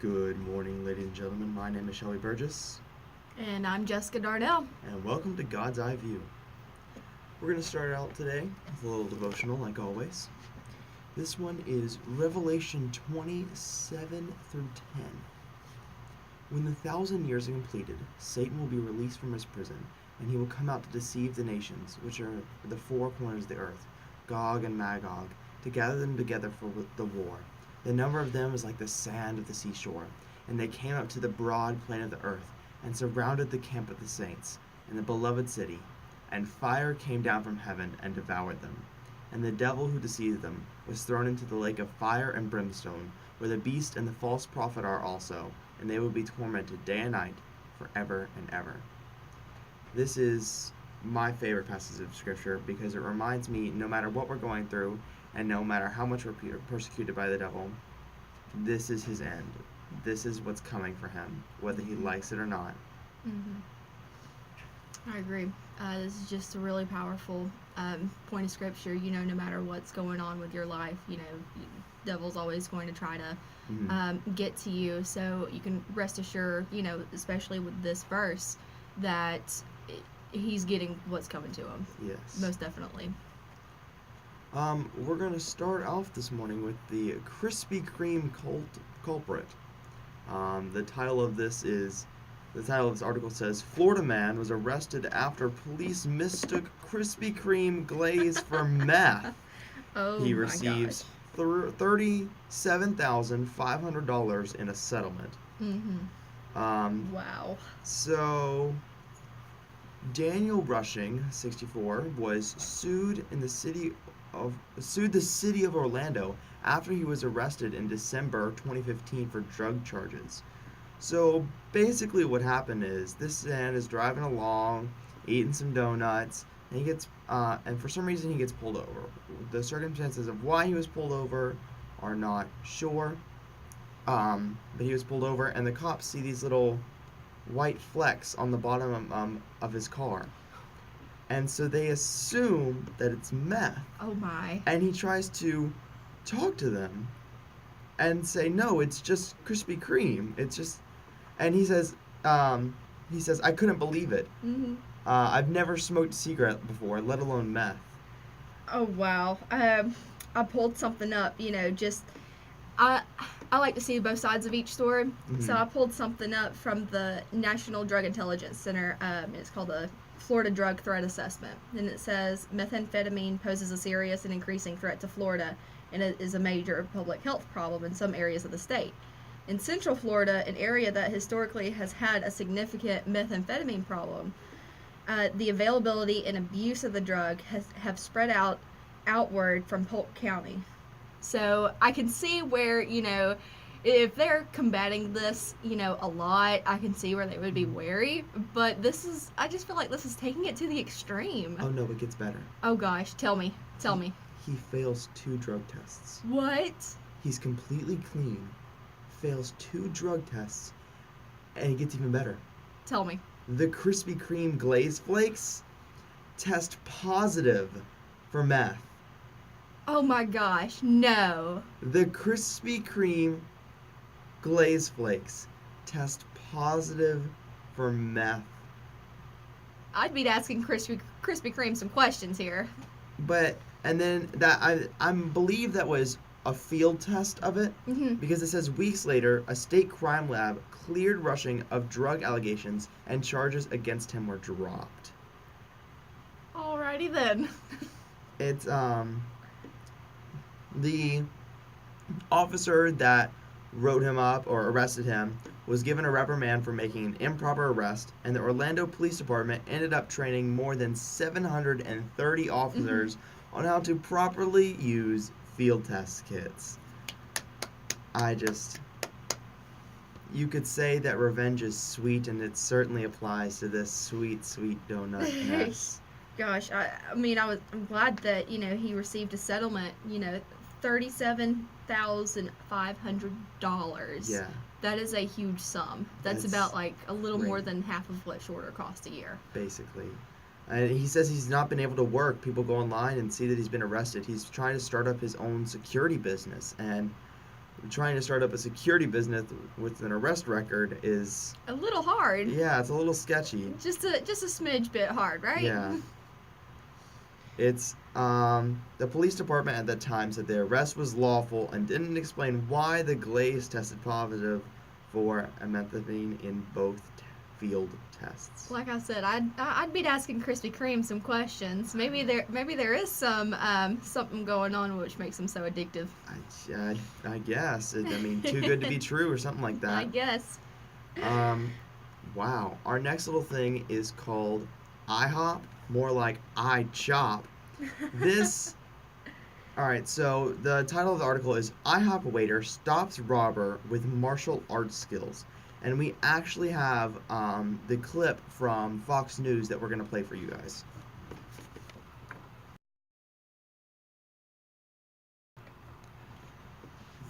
Good morning, ladies and gentlemen. My name is Shelby Burgess, And I'm Jessica Darnell. and welcome to God's Eye View. We're going to start out today with a little devotional, like always. This one is Revelation 27 through 10. When the 1,000 years are completed, Satan will be released from his prison, and he will come out to deceive the nations, which are the four corners of the earth, Gog and Magog, to gather them together for the war. The number of them is like the sand of the seashore. And they came up to the broad plain of the earth, and surrounded the camp of the saints, and the beloved city. And fire came down from heaven, and devoured them. And the devil who deceived them was thrown into the lake of fire and brimstone, where the beast and the false prophet are also, and they will be tormented day and night, forever and ever. This is my favorite passage of Scripture, because it reminds me, no matter what we're going through, and no matter how much we're persecuted by the devil, this is his end. This is what's coming for him, whether he likes it or not. I agree. This is just a really powerful point of scripture. No matter what's going on with your life, devil's always going to try to get to you. So you can rest assured, especially with this verse, that he's getting what's coming to him. Yes. Most definitely. We're going to start off this morning with the Krispy Kreme culprit. The title of this article says, Florida man was arrested after police mistook Krispy Kreme glaze for meth. He receives $37,500 in a settlement. Wow. So, Daniel Rushing, 64, was sued the city of Orlando after he was arrested in December 2015 for drug charges. So basically what happened is this man is driving along, eating some donuts, and he gets and for some reason he gets pulled over. The circumstances of why he was pulled over are not sure. But he was pulled over, and the cops see these little white flecks on the bottom of his car. And so they assume that it's meth. Oh my. And he tries to talk to them and say, no, it's just Krispy Kreme. It's just, and he says, I couldn't believe it. I've never smoked a cigarette before, let alone meth. Oh wow. I pulled something up, I like to see both sides of each story. So I pulled something up from the National Drug Intelligence Center. It's called the Florida Drug Threat Assessment. And it says methamphetamine poses a serious and increasing threat to Florida, and it is a major public health problem in some areas of the state. In Central Florida, an area that historically has had a significant methamphetamine problem, the availability and abuse of the drug have spread outward from Polk County. So I can see where, if they're combating this, a lot, I can see where they would be wary. But I just feel like this is taking it to the extreme. Oh no, it gets better. Oh gosh, tell me. He fails 2 drug tests. What? He's completely clean, fails 2 drug tests, and it gets even better. Tell me. The Krispy Kreme glaze flakes test positive for meth. Oh my gosh, no. The Krispy Kreme glaze flakes test positive for meth. I'd be asking Krispy Kreme some questions here. And then I believe that was a field test of it, because it says weeks later, a state crime lab cleared Rushing of drug allegations and charges against him were dropped. Alrighty then. It's the officer that wrote him up or arrested him was given a reprimand for making an improper arrest, and the Orlando Police Department ended up training more than 730 officers on how to properly use field test kits. You could say that revenge is sweet, and it certainly applies to this sweet, sweet donut mess. Gosh, I'm glad that, he received a settlement, $37,500. Yeah. That is a huge sum. That's about like a little more than half of what Shorter cost a year. Basically. And he says he's not been able to work. People go online and see that he's been arrested. He's trying to start up his own security business. And trying to start up a security business with an arrest record is A little hard. yeah, it's a little sketchy. Just a smidge bit hard, right? Yeah. It's the police department at that time said the arrest was lawful and didn't explain why the Glaze tested positive for amethamphetamine in both field tests. Like I said, I'd be asking Krispy Kreme some questions. Maybe there is some something going on which makes them so addictive. I guess. I mean, too good to be true or something like that. I guess. Wow. Our next little thing is called IHOP, more like I chop. This. All right. So the title of the article is IHOP waiter stops robber with martial arts skills, and we actually have the clip from Fox News that we're gonna play for you guys.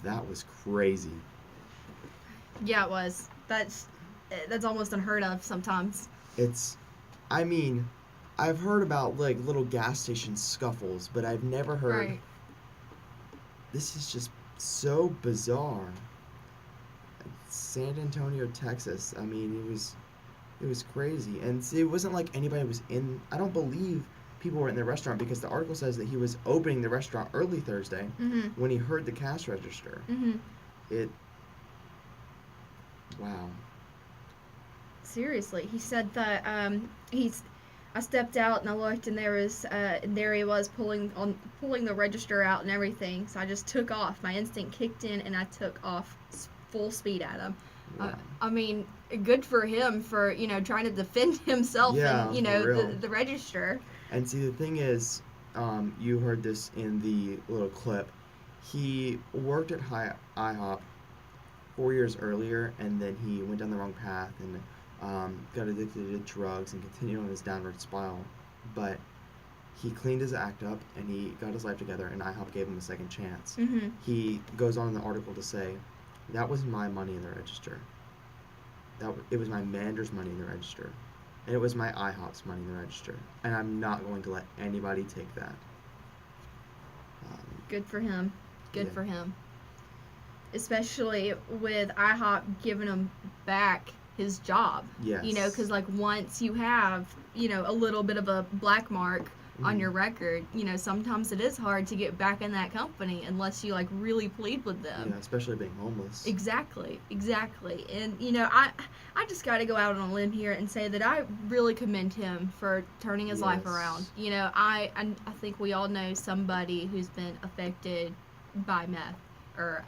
That was crazy. Yeah, it was. That's almost unheard of sometimes. I mean, I've heard about like little gas station scuffles, but I've never heard. Right. This is just so bizarre. San Antonio, Texas. I mean, it was crazy, and see, it wasn't like anybody was in. I don't believe people were in the restaurant because the article says that he was opening the restaurant early Thursday when he heard the cash register. It. Wow. Seriously, he said that I stepped out and I looked and there he was pulling the register out and everything. So I just took off. My instinct kicked in and I took off full speed at him. Wow. I mean, good for him for trying to defend himself and for real. the register. And see, the thing is, you heard this in the little clip. He worked at IHOP 4 years earlier, and then he went down the wrong path and got addicted to drugs and continued on his downward spiral. But he cleaned his act up and he got his life together, and IHOP gave him a second chance. He goes on in the article to say, "That was my money in the register. It was my manager's money in the register, and it was my IHOP's money in the register, and I'm not going to let anybody take that." Good for him. Good Yeah. for him. Especially with IHOP giving him back his job. Yes. Because like once you have a little bit of a black mark on your record, sometimes it is hard to get back in that company unless you like really plead with them. Yeah, especially being homeless. Exactly. And I just got to go out on a limb here and say that I really commend him for turning his life around. I think we all know somebody who's been affected by meth or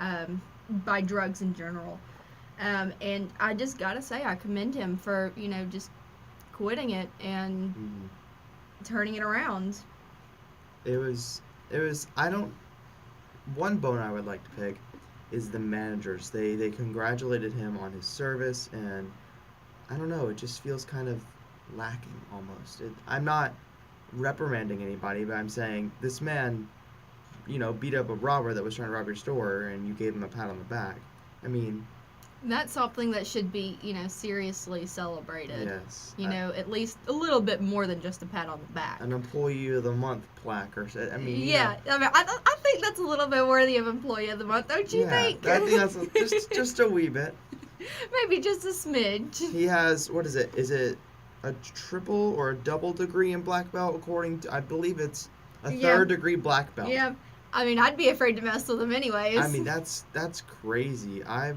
by drugs in general. And I just got to say I commend him for, just quitting it and turning it around. It was one bone I would like to pick is the managers. They congratulated him on his service, and I don't know, it just feels kind of lacking almost. I'm not reprimanding anybody, but I'm saying this man, beat up a robber that was trying to rob your store, and you gave him a pat on the back. I mean, that's something that should be, seriously celebrated. Yes. At least a little bit more than just a pat on the back. An Employee of the Month plaque, or I mean. Yeah, I mean, I think that's a little bit worthy of Employee of the Month, don't you think? I think that's just a wee bit. Maybe just a smidge. He has, what is it? Is it a triple or a double degree in black belt? According to, I believe it's a third degree black belt. Yeah. I mean, I'd be afraid to mess with him anyways. I mean, that's crazy. I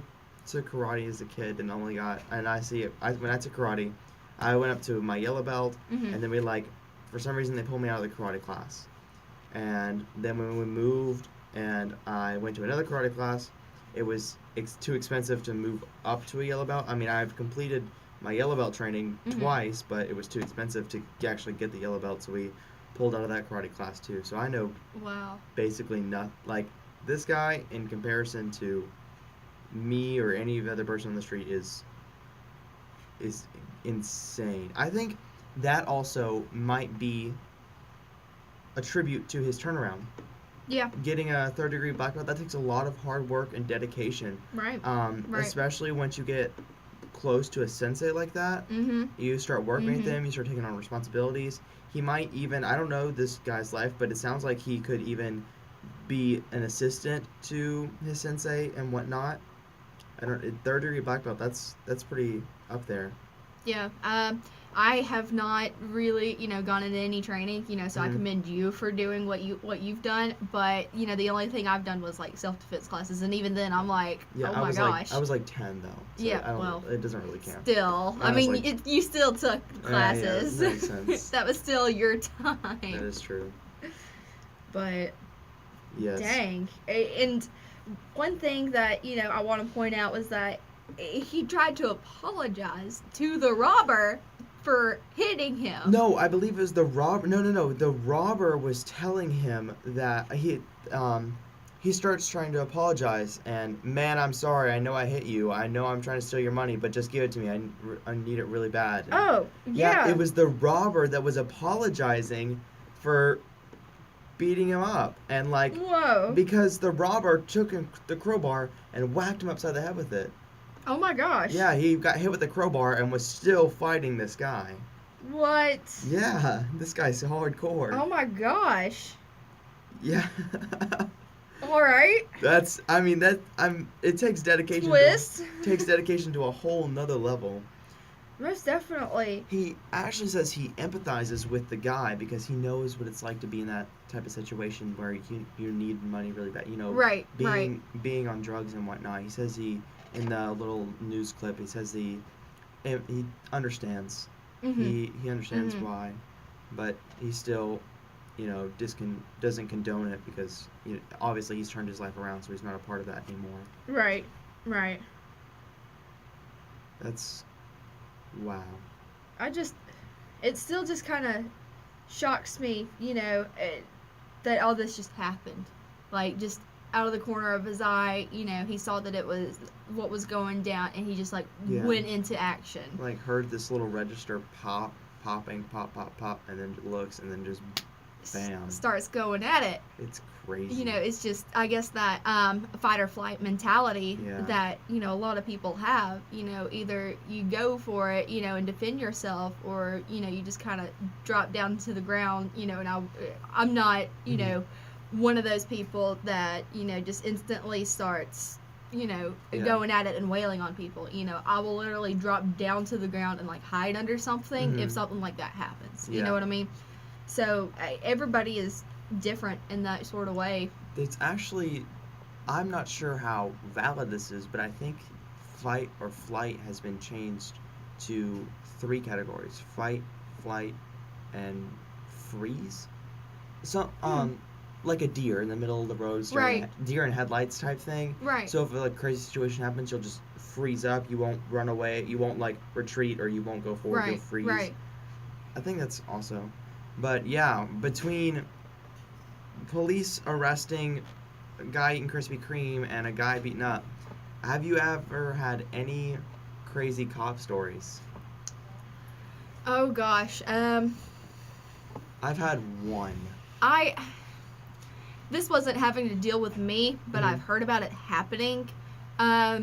took karate as a kid and only got, and I see it, when I took karate, I went up to my yellow belt, and then for some reason they pulled me out of the karate class. And then when we moved and I went to another karate class, it was too expensive to move up to a yellow belt. I mean, I've completed my yellow belt training twice, but it was too expensive to actually get the yellow belt, so we pulled out of that karate class too. So I know basically nothing. Like, this guy, in comparison to me or any other person on the street, is insane. I think that also might be a tribute to his turnaround. Yeah. Getting a third degree black belt, that takes a lot of hard work and dedication. Right. Especially once you get close to a sensei like that. You start working with him, you start taking on responsibilities. He might even, I don't know this guy's life, but it sounds like he could even be an assistant to his sensei and whatnot. Third degree black belt. That's pretty up there. Yeah. I have not really, gone into any training, so I commend you for doing what you've done. But the only thing I've done was like self-defense classes, and even then, I'm like, Yeah, oh my gosh. I was like 10 though. So Yeah, well, it doesn't really count. Still, I mean, you still took classes. Yeah, that makes sense. That was still your time. That is true. But yes. Dang. And one thing that I want to point out was that he tried to apologize to the robber for hitting him. No, I believe it was the robber. No. The robber was telling him that he starts trying to apologize and, man, I'm sorry. I know I hit you. I know I'm trying to steal your money, but just give it to me. I need it really bad. And, oh, yeah. It was the robber that was apologizing for beating him up. And, like, whoa. Because the robber took the crowbar and whacked him upside the head with it. Oh my gosh. Yeah, he got hit with the crowbar and was still fighting this guy. What? Yeah, this guy's hardcore. Oh my gosh. Yeah. All right. It takes dedication. Twist. Takes dedication to a whole nother level. Most definitely. He actually says he empathizes with the guy because he knows what it's like to be in that type of situation where you need money really bad. Right. Being on drugs and whatnot. He says in the little news clip, he says he understands. Mm-hmm. He understands why, but he still, doesn't condone it because obviously he's turned his life around, so he's not a part of that anymore. Right. That's wow. It still just kind of shocks me, that all this just happened, like just out of the corner of his eye, he saw that it was what was going down, and he just went into action. Like heard this little register popping, pop, and then looks, and then just bam. Starts going at it. It's crazy. It's just, I guess that fight or flight mentality that, a lot of people have. Either you go for it, and defend yourself, or, you just kind of drop down to the ground, and I'm not, one of those people that, just instantly starts, going at it and wailing on people. I will literally drop down to the ground and hide under something if something like that happens. You know what I mean? So everybody is different in that sort of way. It's actually, I'm not sure how valid this is, but I think fight or flight has been changed to 3 categories: fight, flight, and freeze. So, like a deer in the middle of the road, deer in headlights type thing. Right. So if a crazy situation happens, you'll just freeze up. You won't run away. You won't retreat, or you won't go forward. You'll freeze. Right. I think that's also, but yeah, between police arresting a guy eating Krispy Kreme and a guy beaten up, have you ever had any crazy cop stories? Oh gosh. I've had one. This wasn't having to deal with me, but I've heard about it happening. I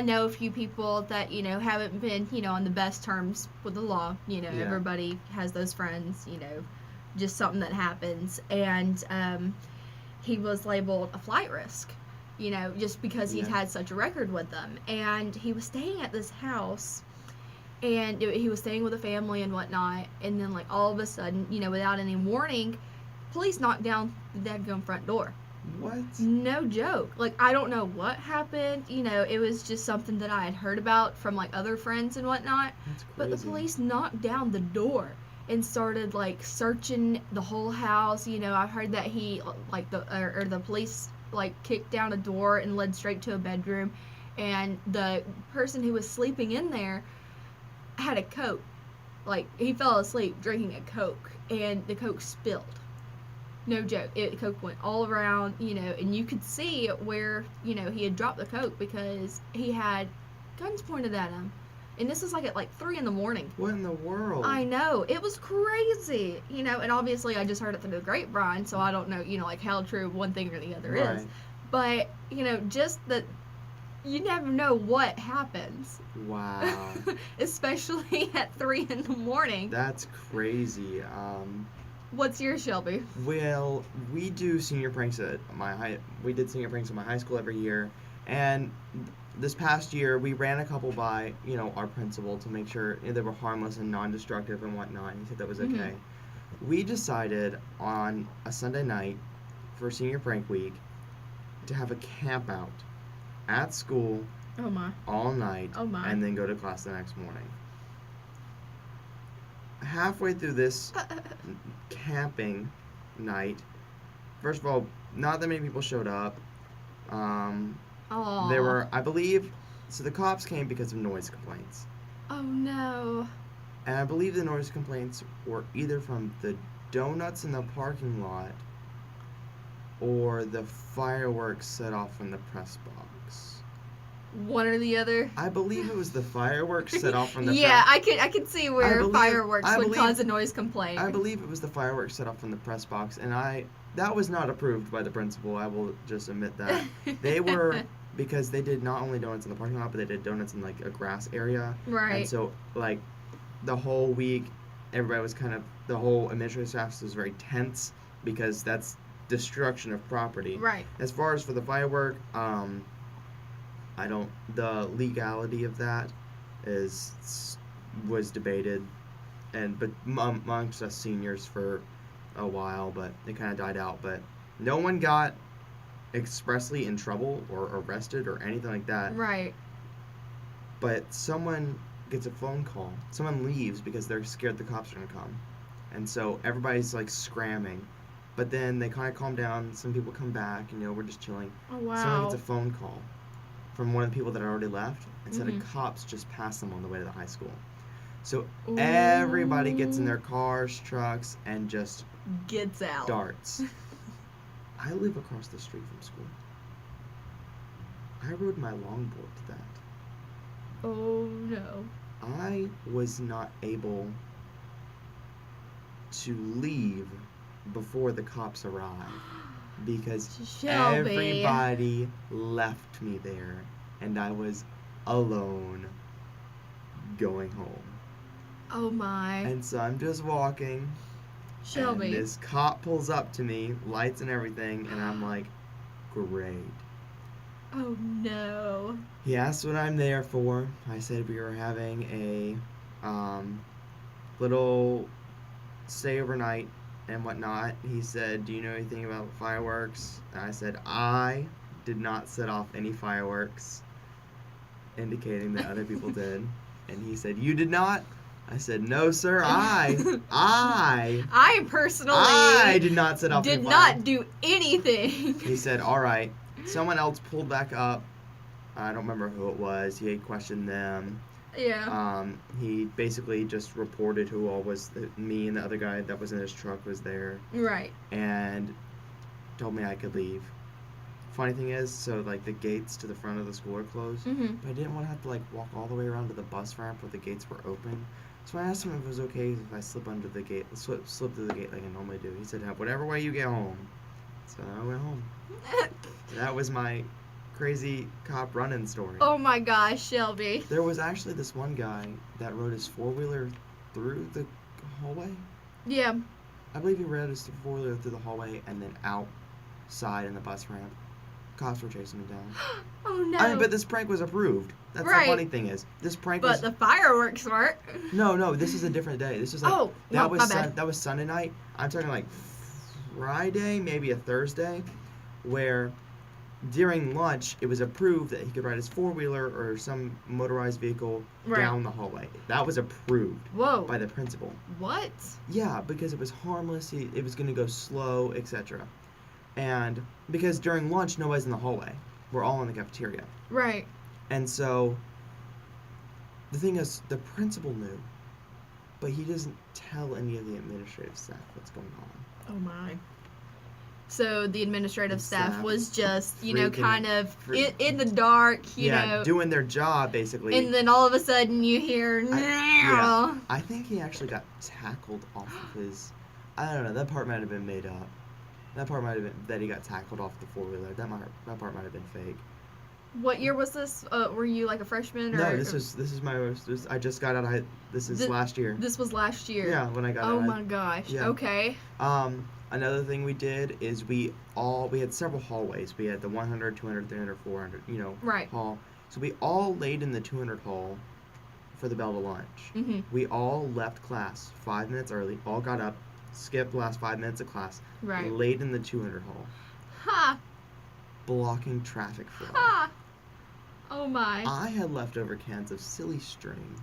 know a few people that, haven't been, on the best terms with the law. Everybody has those friends, just something that happens. And he was labeled a flight risk, just because he's had such a record with them. And he was staying at this house, and he was staying with a family and whatnot. And then, all of a sudden, without any warning, police knocked down the dadgum front door. What? No joke. I don't know what happened. It was just something that I had heard about from, other friends and whatnot. That's crazy. But the police knocked down the door and started, searching the whole house. I've heard that he, the police, kicked down a door and led straight to a bedroom. And the person who was sleeping in there had a Coke. He fell asleep drinking a Coke, and the Coke spilled. No joke. Coke went all around, and you could see where, he had dropped the Coke because he had guns pointed at him. And this was at 3 in the morning. What in the world? I know. It was crazy, and obviously I just heard it through the grapevine, so I don't know, how true one thing or the other is. But, just that you never know what happens. Wow. Especially at 3 in the morning. That's crazy. What's yours, Shelby? Well, we do senior pranks at my high. We did senior pranks at my high school every year, and this past year we ran a couple by our principal to make sure they were harmless and non-destructive and whatnot. He said that was okay. We decided on a Sunday night for senior prank week to have a camp out at school Oh my. all night Oh my. and then go to class the next morning. Halfway through this camping night, first of all, not that many people showed up. Oh. There were, I believe, so the cops came because of noise complaints. Oh no. And I believe the noise complaints were either from the donuts in the parking lot or the fireworks set off from the press box. One or the other. I believe it was the fireworks set off from the Yeah, I could see where fireworks would believe- cause a noise complaint. I believe it was the fireworks set off from the press box, and that was not approved by the principal. I will just admit that. They were, because they did not only donuts in the parking lot, but they did donuts in like a grass area. Right. And so like the whole week, everybody was the whole administrative staff was very tense because that's destruction of property. Right. As far as for the firework, the legality of that was debated, but amongst us seniors for a while, but it kind of died out. But no one got expressly in trouble or arrested or anything like that. Right. But someone gets a phone call. Someone leaves because they're scared the cops are gonna come, and so everybody's like scramming. But then they kind of calm down. Some people come back. We're just chilling. Oh wow. Someone gets a phone call from one of the people that had already left and said Mhm. cops just passed them on the way to the high school. So Ooh. everybody gets in their cars, trucks, and just Gets out. darts. I live across the street from school. I rode my longboard to that. Oh no. I was not able to leave before the cops arrived because Shelby. everybody left me there and I was alone going home. Oh my. And so I'm just walking, Shelby. and this cop pulls up to me, lights and everything, and I'm like, great. Oh no. He asked what I'm there for. I said we were having a little stay overnight and whatnot. He said, do you know anything about fireworks? And I said, I did not set off any fireworks, indicating that other people did. And he said, you did not? I said, no, sir, I personally did not set off did any not fireworks. do anything. He said, all right. Someone else pulled back up. I don't remember who it was. He had questioned them. Yeah. He basically just reported who all was me and the other guy that was in his truck was there, Right. and told me I could leave. Funny thing is, so like the gates to the front of the school are closed, Mhm. but I didn't want to have to like walk all the way around to the bus ramp where the gates were open. So I asked him if it was okay if I slip under the gate, slip through the gate like I normally do. He said, whatever way you get home. So I went home. That was my crazy cop running story. Oh my gosh, Shelby. There was actually this one guy that rode his four-wheeler through the hallway. Yeah. I believe he rode his four-wheeler through the hallway and then outside in the bus ramp. Cops were chasing him down. Oh no. I mean, but this prank was approved. That's Right. the funny thing is, this prank But was... the fireworks weren't. No, this is a different day. This is like... Oh, no, my bad. That was Sunday night. I'm talking like Friday, maybe a Thursday, where during lunch it was approved that he could ride his four-wheeler or some motorized vehicle Right. down the hallway. That was approved Whoa. by the principal. What? Yeah, because it was harmless. It was going to go slow, etc. And because during lunch nobody's in the hallway. We're all in the cafeteria. Right. And so the thing is, the principal knew, but he doesn't tell any of the administrative staff what's going on. Oh my. So the administrative staff was just, freaking- kind of in the dark, you know. doing their job basically. And then all of a sudden you hear, I think he actually got tackled off of his. I don't know. That part might have been made up. That part might have been that he got tackled off the four-wheeler. That part might have been fake. What year was this? Were you like a freshman? No, this is I just got out of this is last year. This was last year. Yeah, when I got out. Oh my gosh. Yeah. Okay. Another thing we did is we had several hallways. We had the 100, 200, 300, 400, right. hall. So we all laid in the 200 hall for the bell to lunch. Mm-hmm. We all left class 5 minutes early, all got up, skipped the last 5 minutes of class, right. laid in the 200 hall. Ha! Blocking traffic flow. Ha! Oh my. I had leftover cans of silly string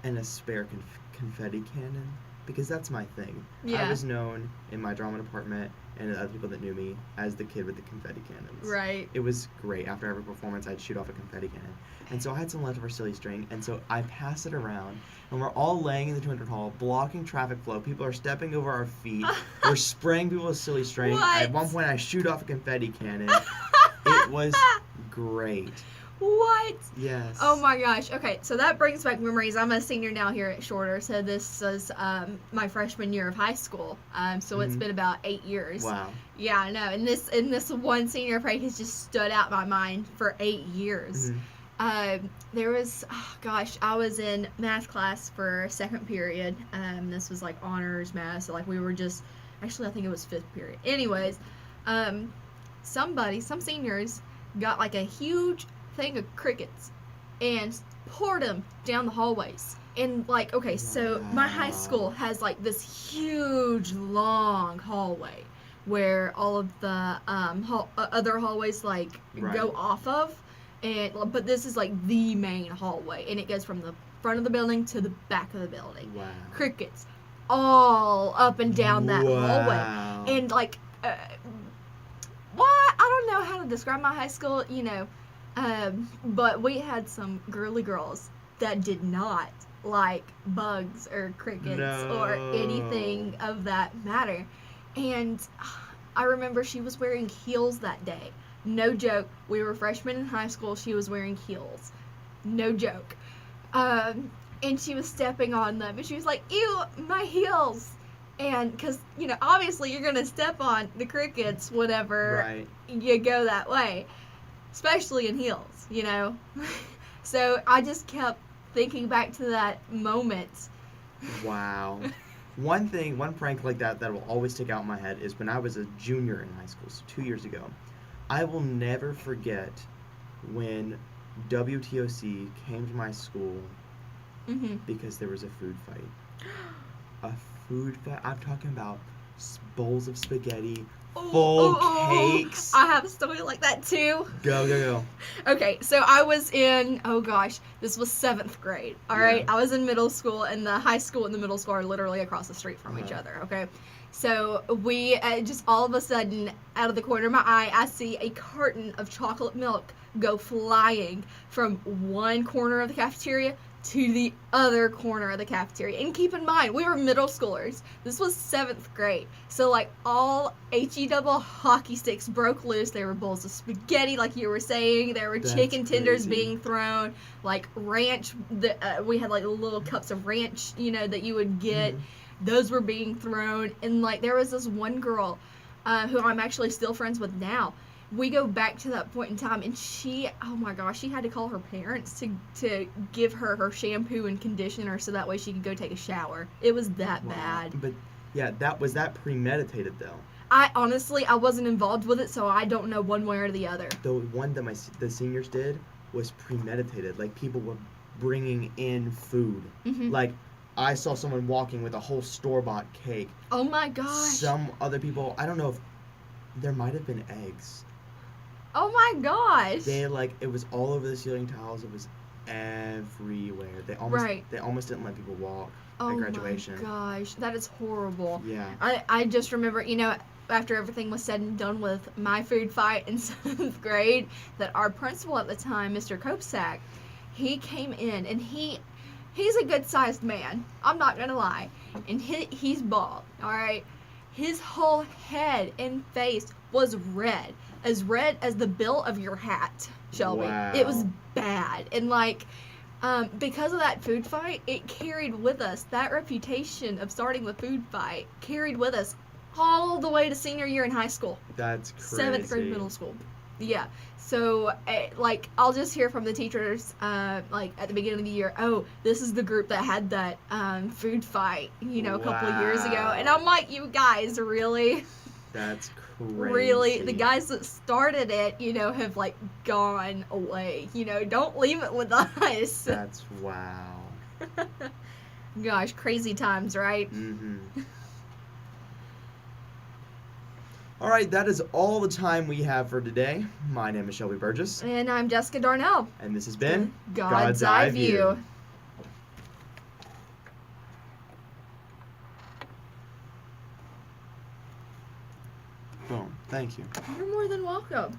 and a spare confetti cannon because that's my thing. Yeah. I was known in my drama department and the other people that knew me as the kid with the confetti cannons. Right. It was great. After every performance, I'd shoot off a confetti cannon. And so I had some leftover silly string, and so I passed it around, and we're all laying in the 200 hall, blocking traffic flow. People are stepping over our feet. We're spraying people with silly string. What? At one point, I shoot off a confetti cannon. It was great. What? Yes. Oh my gosh. Okay, so that brings back memories. I'm a senior now here at Shorter, so this was my freshman year of high school. So it's been about 8 years. Wow. Yeah, I know. And this one senior prank has just stood out in my mind for 8 years. There was, I was in math class for second period. This was like honors math, so like we were just, actually I think it was fifth period. Anyways, some seniors got like a huge thing of crickets and poured them down the hallways. And like, okay, so my high school has like this huge long hallway where all of the other hallways like go off of, but this is like the main hallway, and it goes from the front of the building to the back of the building. Wow. Crickets all up and down that hallway, and like, I don't know how to describe my high school, but we had some girly girls that did not like bugs or crickets or anything of that matter. And I remember she was wearing heels that day. No joke. We were freshmen in high school. She was wearing heels. No joke. And she was stepping on them. And she was like, ew, my heels. And because, obviously you're going to step on the crickets whenever you go that way. Especially in heels, So I just kept thinking back to that moment. Wow. One prank like that will always stick out in my head is when I was a junior in high school, so 2 years ago. I will never forget when WTOC came to my school because there was a food fight. A food fight? I'm talking about bowls of spaghetti, full cakes. I have a story like that too. Go. Okay, so I was in, this was 7th grade, all right? I was in middle school, and the high school and the middle school are literally across the street from each other, okay? So we, just all of a sudden, out of the corner of my eye, I see a carton of chocolate milk go flying from one corner of the cafeteria to the other corner of the cafeteria. And keep in mind, we were middle schoolers. This was 7th grade. So, like, all HE-double hockey sticks broke loose. There were bowls of spaghetti, like you were saying. There were chicken tenders being thrown. Like, ranch. We had, like, little cups of ranch, that you would get. Those were being thrown. And, like, there was this one girl who I'm actually still friends with now. We go back to that point in time, and she, oh my gosh, she had to call her parents to give her shampoo and conditioner so that way she could go take a shower. It was that bad. But yeah, was that premeditated though? I wasn't involved with it, so I don't know one way or the other. The one that the seniors did was premeditated. Like, people were bringing in food. Like, I saw someone walking with a whole store-bought cake. Oh my gosh. Some other people, I don't know if there might have been eggs. Oh my gosh. It was all over the ceiling tiles. It was everywhere. They almost didn't let people walk at graduation. Oh my gosh, that is horrible. Yeah. I just remember, after everything was said and done with my food fight in 7th grade, that our principal at the time, Mr. Kopsak, he came in, and he's a good-sized man. I'm not gonna lie. And he's bald, all right? His whole head and face was red as the bill of your hat, Shelby. Wow. It was bad. And, like, because of that food fight, it carried with us, that reputation of starting the food fight carried with us all the way to senior year in high school. That's crazy. 7th grade middle school. Yeah. So, like, I'll just hear from the teachers, like, at the beginning of the year, oh, this is the group that had that food fight, a couple of years ago. And I'm like, you guys, really? That's crazy. Really? The guys that started it, have, like, gone away. Don't leave it with us. That's wow. Gosh, crazy times, right? Mm-hmm. All right, that is all the time we have for today. My name is Shelby Burgess. And I'm Jessica Darnell. And this has been God's Eye View. Boom. Thank you. You're more than welcome.